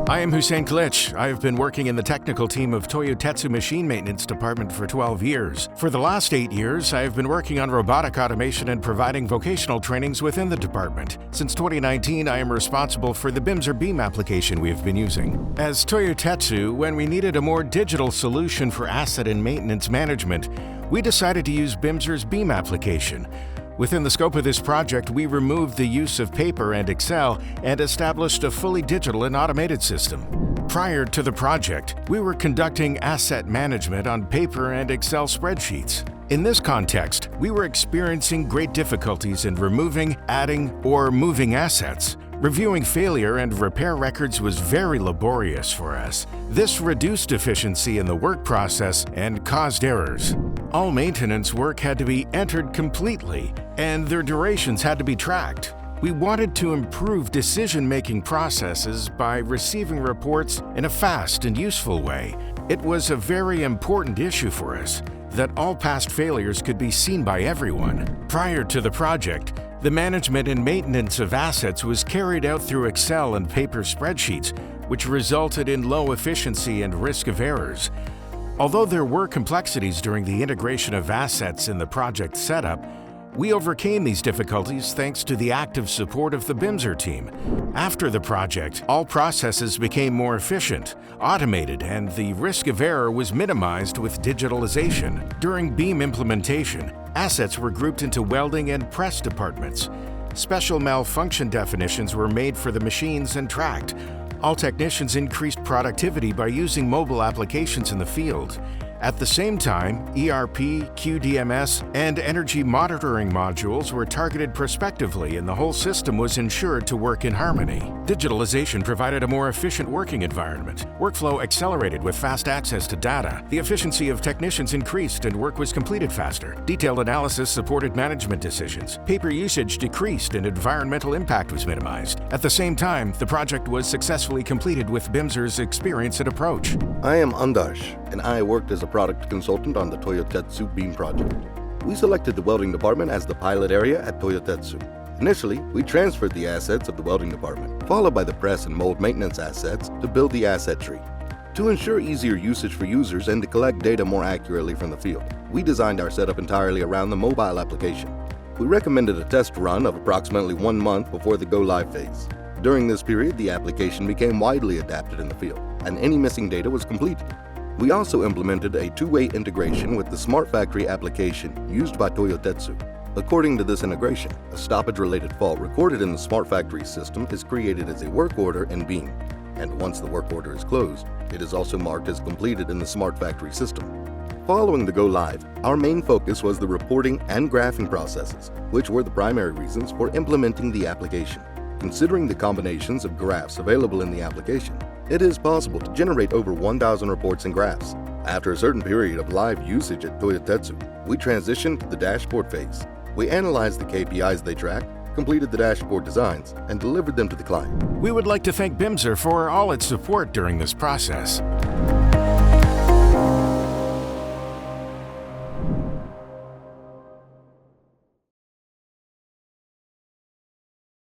I am Hüseyin Kılıç. I have been working in the technical team of Toyotetsu Machine Maintenance Department for 12 years. For the last 8 years, I have been working on robotic automation and providing vocational trainings within the department. Since 2019, I am responsible for the BIMSER BEAM application we have been using. As Toyotetsu, when we needed a more digital solution for asset and maintenance management, we decided to use BIMSER's BEAM application. Within the scope of this project, we removed the use of paper and Excel and established a fully digital and automated system. Prior to the project, we were conducting asset management on paper and Excel spreadsheets. In this context, we were experiencing great difficulties in removing, adding, or moving assets. Reviewing failure and repair records was very laborious for us. This reduced efficiency in the work process and caused errors. All maintenance work had to be entered completely, and their durations had to be tracked. We wanted to improve decision-making processes by receiving reports in a fast and useful way. It was a very important issue for us that all past failures could be seen by everyone. Prior to the project, the management and maintenance of assets was carried out through Excel and paper spreadsheets, which resulted in low efficiency and risk of errors. Although there were complexities during the integration of assets in the project setup, we overcame these difficulties thanks to the active support of the BIMSER team. After the project, all processes became more efficient, automated, and the risk of error was minimized with digitalization. During BEAM implementation, assets were grouped into welding and press departments. Special malfunction definitions were made for the machines and tracked. All technicians increased productivity by using mobile applications in the field. At the same time, ERP, QDMS, and energy monitoring modules were targeted prospectively, and the whole system was ensured to work in harmony. Digitalization provided a more efficient working environment. Workflow accelerated with fast access to data. The efficiency of technicians increased and work was completed faster. Detailed analysis supported management decisions. Paper usage decreased and environmental impact was minimized. At the same time, the project was successfully completed with BIMSER's experience and approach. I am Andarsh, and I worked as a product consultant on the Toyotetsu BEAM project. We selected the welding department as the pilot area at Toyotetsu. Initially, we transferred the assets of the welding department, followed by the press and mold maintenance assets to build the asset tree. To ensure easier usage for users and to collect data more accurately from the field, we designed our setup entirely around the mobile application. We recommended a test run of approximately 1 month before the go-live phase. During this period, the application became widely adapted in the field, and any missing data was completed. We also implemented a two-way integration with the Smart Factory application used by Toyotetsu. According to this integration, a stoppage-related fault recorded in the Smart Factory system is created as a work order in BEAM, and once the work order is closed, it is also marked as completed in the Smart Factory system. Following the go-live, our main focus was the reporting and graphing processes, which were the primary reasons for implementing the application. Considering the combinations of graphs available in the application, it is possible to generate over 1,000 reports and graphs. After a certain period of live usage at Toyotetsu, we transitioned to the dashboard phase. We analyzed the KPIs they tracked, completed the dashboard designs, and delivered them to the client. We would like to thank BIMSER for all its support during this process.